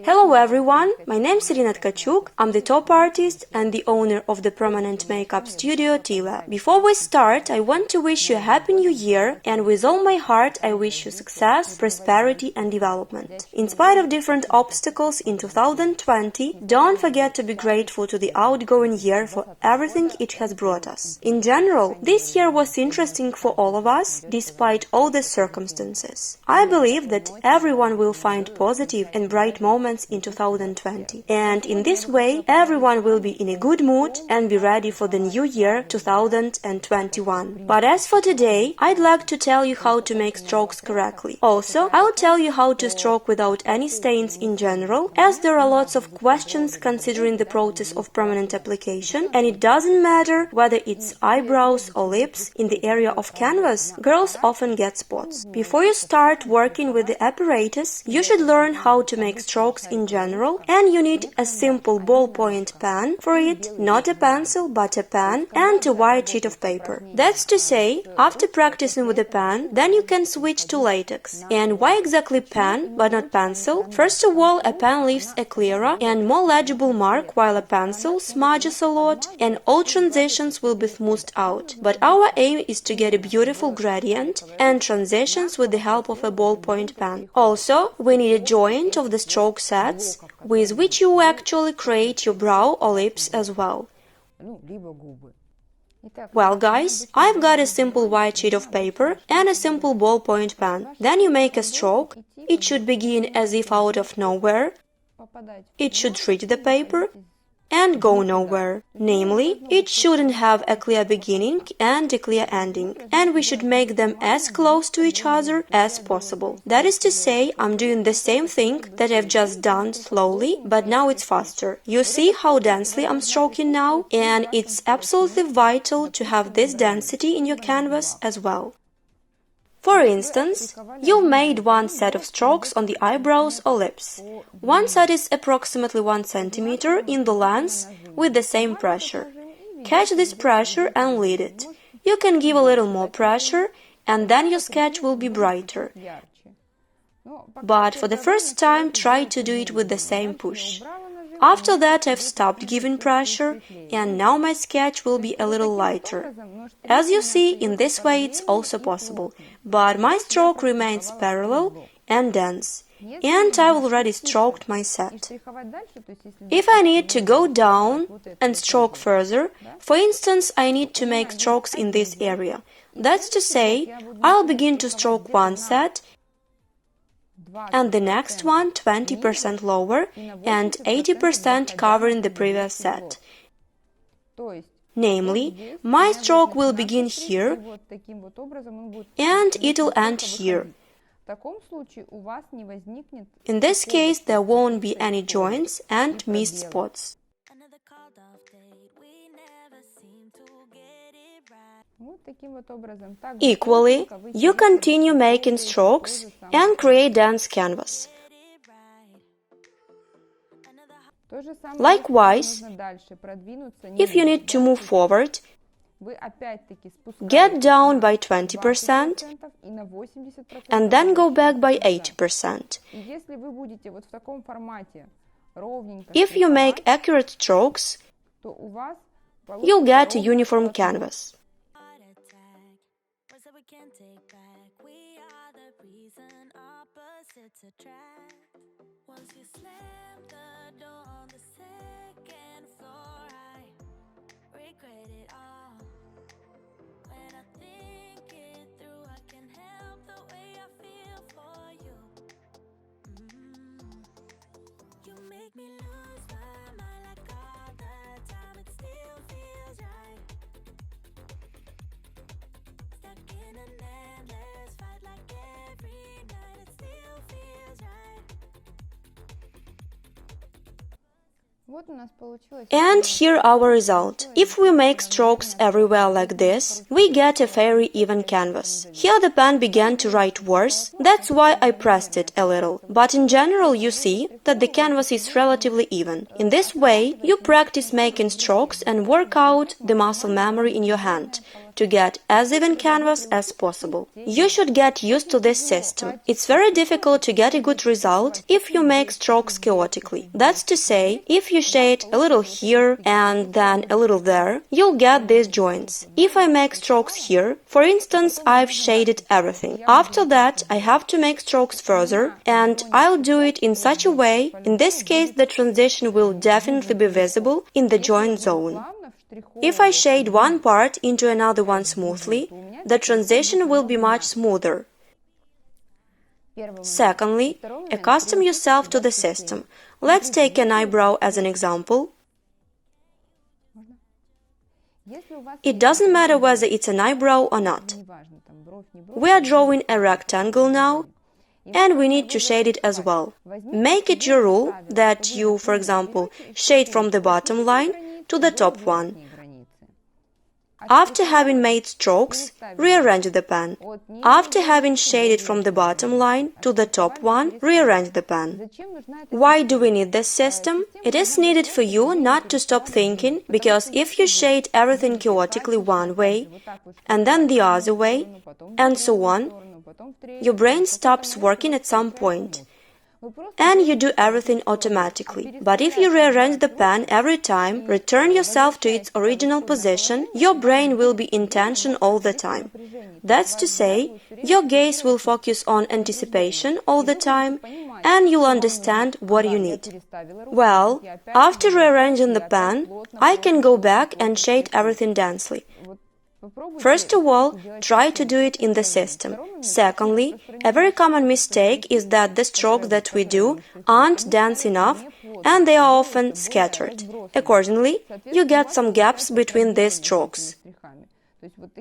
Hello everyone, my name is Iryna Tkachuk, I'm the top artist and the owner of the permanent makeup studio T-Lab. Before we start, I want to wish you a happy new year, and with all my heart I wish you success, prosperity and development. In spite of different obstacles in 2020, don't forget to be grateful to the outgoing year for everything it has brought us. In general, this year was interesting for all of us, despite all the circumstances. I believe that everyone will find positive and bright moments in 2020, and in this way everyone will be in a good mood and be ready for the new year 2021. But as for today, I'd like to tell you how to make strokes correctly. Also, I'll tell you how to stroke without any stains in general, as there are lots of questions considering the process of permanent application, and it doesn't matter whether it's eyebrows or lips. In the area of canvas, girls often get spots. Before you start working with the apparatus, you should learn how to make strokes in general, and you need a simple ballpoint pen for it, not a pencil but a pen, and a white sheet of paper. That's to say, after practicing with the pen, then you can switch to latex. And why exactly pen but not pencil? First of all, a pen leaves a clearer and more legible mark, while a pencil smudges a lot and all transitions will be smoothed out. But our aim is to get a beautiful gradient and transitions with the help of a ballpoint pen. Also, we need a joint of the stroke sets, with which you actually create your brow or lips as well. Well guys, I've got a simple white sheet of paper and a simple ballpoint pen. Then you make a stroke. It should begin as if out of nowhere. It should reach the paper and go nowhere. Namely, it shouldn't have a clear beginning and a clear ending, and we should make them as close to each other as possible. That is to say, I'm doing the same thing that I've just done slowly, but now it's faster. You see how densely I'm stroking now, and it's absolutely vital to have this density in your canvas as well. For instance, you've made one set of strokes on the eyebrows or lips. One set is approximately 1 centimeter in the length with the same pressure. Catch this pressure and lead it. You can give a little more pressure, and then your sketch will be brighter. But for the first time, try to do it with the same push. After that, I've stopped giving pressure, and now my sketch will be a little lighter. As you see, in this way it's also possible, but my stroke remains parallel and dense, and I've already stroked my set. If I need to go down and stroke further, for instance, I need to make strokes in this area. That's to say, I'll begin to stroke one set, and the next one 20% lower and 80% covering the previous set. Namely, my stroke will begin here and it'll end here. In this case, there won't be any joints and missed spots. Equally, you continue making strokes and create dense canvas. Likewise, if you need to move forward, get down by 20% and then go back by 80%. If you make accurate strokes, you'll get a uniform canvas. Once you slam the door on the second floor, I regret it all. When I think it through, I can help the way I feel for you. You make me lose my mind like all the time. It still feels right. Stuck in an endless fight like every night. It still feels right. And here our result. If we make strokes everywhere like this, we get a very even canvas. Here the pen began to write worse, that's why I pressed it a little. But in general you see that the canvas is relatively even. In this way, you practice making strokes and work out the muscle memory in your hand. to get as even canvas as possible. You should get used to this system. It's very difficult to get a good result if you make strokes chaotically. That's to say, if you shade a little here and then a little there, you'll get these joints. If I make strokes here, for instance, I've shaded everything. After that, I have to make strokes further, and I'll do it in such a way, in this case, the transition will definitely be visible in the joint zone. If I shade one part into another one smoothly, the transition will be much smoother. Secondly, accustom yourself to the system. Let's take an eyebrow as an example. It doesn't matter whether it's an eyebrow or not. We are drawing a rectangle now, and we need to shade it as well. Make it your rule that you, for example, shade from the bottom line to the top one. After having made strokes, rearrange the pen. After having shaded from the bottom line to the top one, rearrange the pen. Why do we need this system? It is needed for you not to stop thinking, because if you shade everything chaotically one way, and then the other way, and so on, your brain stops working at some point, and you do everything automatically. But if you rearrange the pen every time, return yourself to its original position, your brain will be in tension all the time. That's to say, your gaze will focus on anticipation all the time, and you'll understand what you need. Well, after rearranging the pen, I can go back and shade everything densely. First of all, try to do it in the system. Secondly, a very common mistake is that the strokes that we do aren't dense enough, and they are often scattered. Accordingly, you get some gaps between these strokes.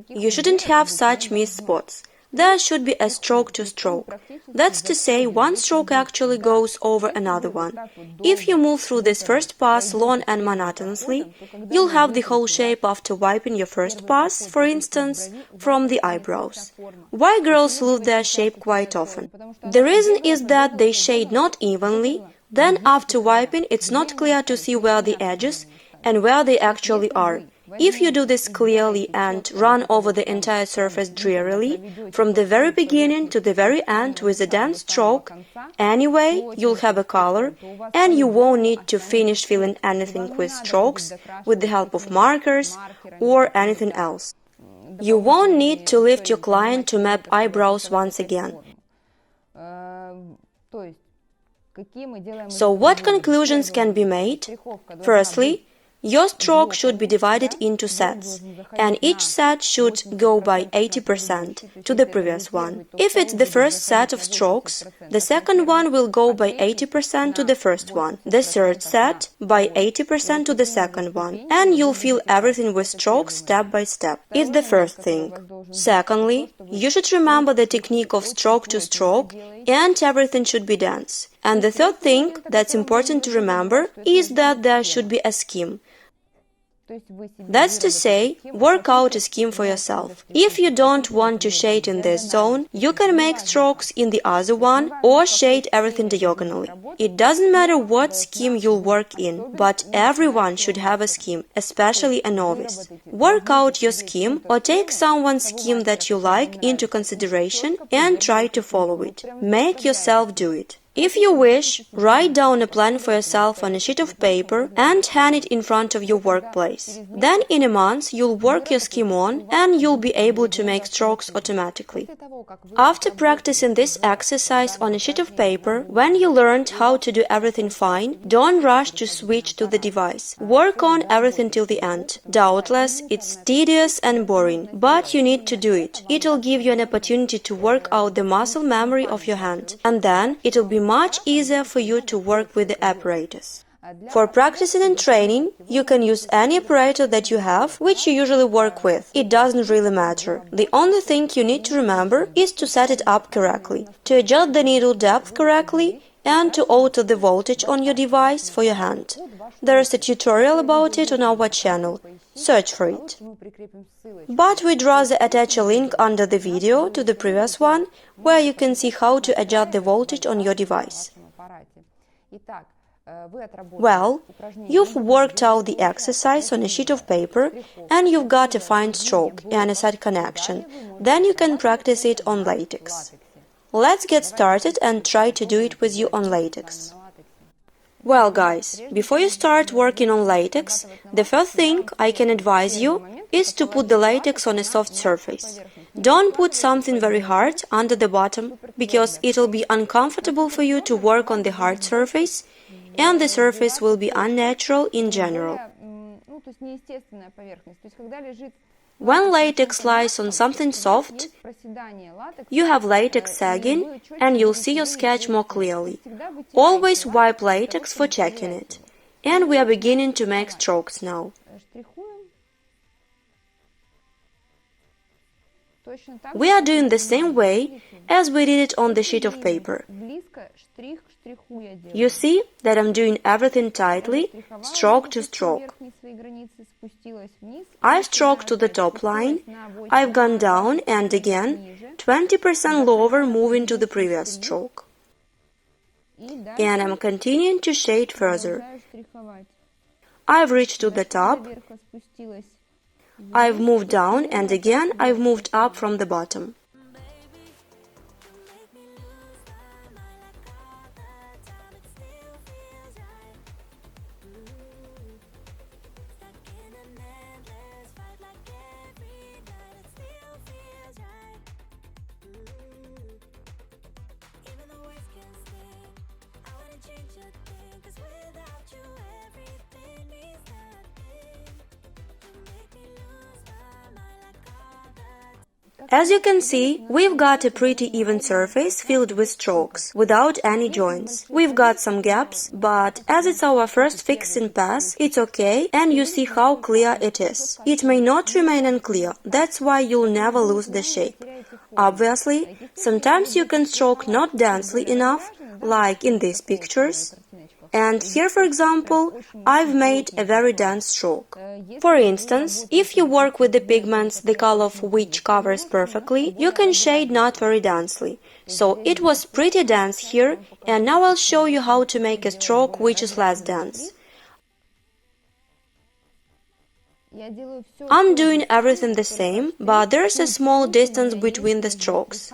You shouldn't have such missed spots. There should be a stroke to stroke. That's to say, one stroke actually goes over another one. If you move through this first pass long and monotonously, you'll have the whole shape after wiping your first pass, for instance, from the eyebrows. Why girls lose their shape quite often? The reason is that they shade not evenly, then after wiping it's not clear to see where the edges and where they actually are. If you do this clearly and run over the entire surface drearily, from the very beginning to the very end with a dense stroke, anyway, you'll have a color, and you won't need to finish filling anything with strokes, with the help of markers, or anything else. You won't need to lift your client to map eyebrows once again. So what conclusions can be made? Firstly, your stroke should be divided into sets, and each set should go by 80% to the previous one. If it's the first set of strokes, the second one will go by 80% to the first one, the third set by 80% to the second one, and you'll fill everything with strokes step by step. It's the first thing. Secondly, you should remember the technique of stroke to stroke, and everything should be dense. And the third thing that's important to remember is that there should be a scheme. That's to say, work out a scheme for yourself. If you don't want to shade in this zone, you can make strokes in the other one or shade everything diagonally. It doesn't matter what scheme you'll work in, but everyone should have a scheme, especially a novice. Work out your scheme or take someone's scheme that you like into consideration and try to follow it. Make yourself do it. If you wish, write down a plan for yourself on a sheet of paper and hang it in front of your workplace. Then in a month you'll work your scheme on and you'll be able to make strokes automatically. After practicing this exercise on a sheet of paper, when you learned how to do everything fine, don't rush to switch to the device. Work on everything till the end. Doubtless, it's tedious and boring, but you need to do it. It'll give you an opportunity to work out the muscle memory of your hand, and then it'll be much easier for you to work with the apparatus. For practicing and training, you can use any apparatus that you have, which you usually work with. It doesn't really matter. The only thing you need to remember is to set it up correctly, to adjust the needle depth correctly, and to alter the voltage on your device for your hand. There is a tutorial about it on our channel. Search for it. But we'd rather attach a link under the video to the previous one, where you can see how to adjust the voltage on your device. Well, you've worked out the exercise on a sheet of paper and you've got a fine stroke and a set connection. Then you can practice it on latex. Let's get started and try to do it with you on latex. Well, guys, before you start working on latex, the first thing I can advise you is to put the latex on a soft surface. Don't put something very hard under the bottom, because it'll be uncomfortable for you to work on the hard surface, and the surface will be unnatural in general. When latex lies on something soft, you have latex sagging and you'll see your sketch more clearly. Always wipe latex for checking it. And we are beginning to make strokes now. We are doing the same way as we did it on the sheet of paper. You see that I'm doing everything tightly, stroke to stroke. I've stroked to the top line, I've gone down and again 20% lower moving to the previous stroke. And I'm continuing to shade further. I've reached to the top, I've moved down and again I've moved up from the bottom. As you can see, we've got a pretty even surface filled with strokes, without any joints. We've got some gaps, but as it's our first fixing pass, it's okay, and you see how clear it is. It may not remain unclear, that's why you'll never lose the shape. Obviously, sometimes you can stroke not densely enough, like in these pictures. And here, for example, I've made a very dense stroke. For instance, if you work with the pigments the color of which covers perfectly, you can shade not very densely. So it was pretty dense here, and now I'll show you how to make a stroke which is less dense. I'm doing everything the same, but there's a small distance between the strokes.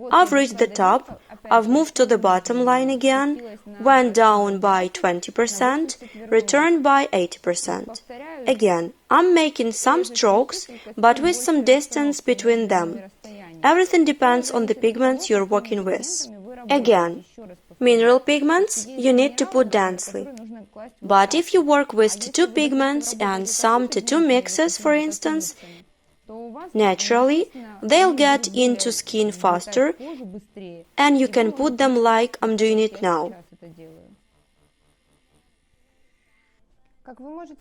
I've reached the top, I've moved to the bottom line again, went down by 20%, returned by 80%. Again, I'm making some strokes, but with some distance between them. Everything depends on the pigments you're working with. Again, mineral pigments you need to put densely. But if you work with tattoo pigments and some tattoo mixes, for instance, naturally, they'll get into skin faster, and you can put them like I'm doing it now.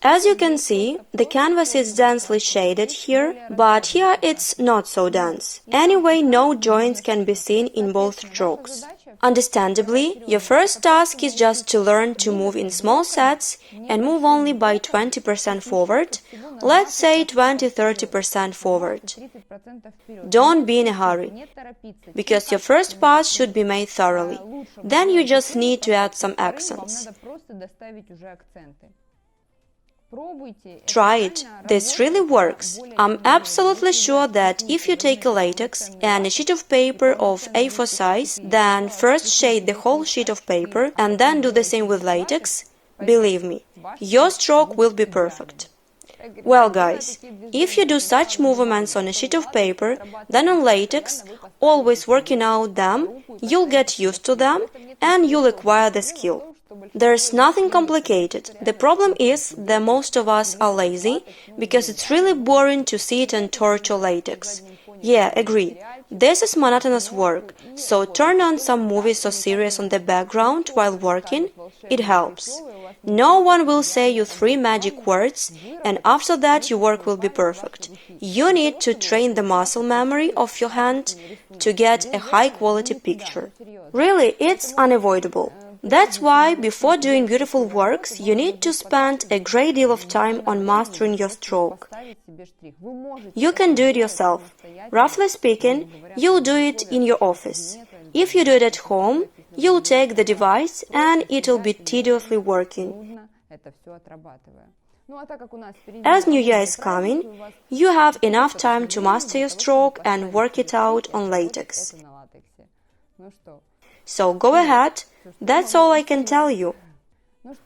As you can see, the canvas is densely shaded here, but here it's not so dense. Anyway, no joints can be seen in both strokes. Understandably, your first task is just to learn to move in small sets and move only by 20% forward, let's say 20–30% forward. Don't be in a hurry, because your first pass should be made thoroughly. Then you just need to add some accents. Try it. This really works. I'm absolutely sure that if you take a latex and a sheet of paper of A4 size, then first shade the whole sheet of paper and then do the same with latex, believe me, your stroke will be perfect. Well, guys, if you do such movements on a sheet of paper, then on latex, always working out them, you'll get used to them and you'll acquire the skill. There's nothing complicated. The problem is that most of us are lazy, because it's really boring to sit and torture latex. Yeah, agree. This is monotonous work, so turn on some movies or series on the background while working. It helps. No one will say you 3 magic words, and after that your work will be perfect. You need to train the muscle memory of your hand to get a high-quality picture. Really, it's unavoidable. That's why, before doing beautiful works, you need to spend a great deal of time on mastering your stroke. You can do it yourself. Roughly speaking, you'll do it in your office. If you do it at home, you'll take the device and it'll be tediously working. As New Year is coming, you have enough time to master your stroke and work it out on latex. So go ahead, that's all I can tell you.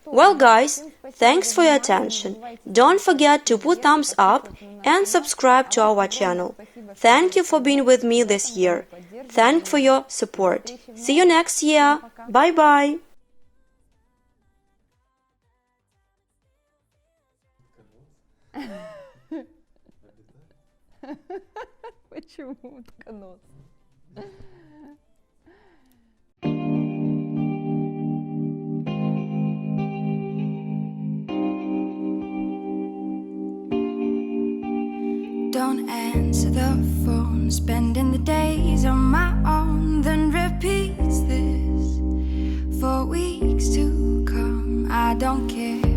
Well guys, thanks for your attention. Don't forget to put thumbs up and subscribe to our channel. Thank you for being with me this year. Thanks for your support. See you next year. Bye-bye. Почему утконос? Don't answer the phone, spending the days on my own, then repeats this for weeks to come. I don't care.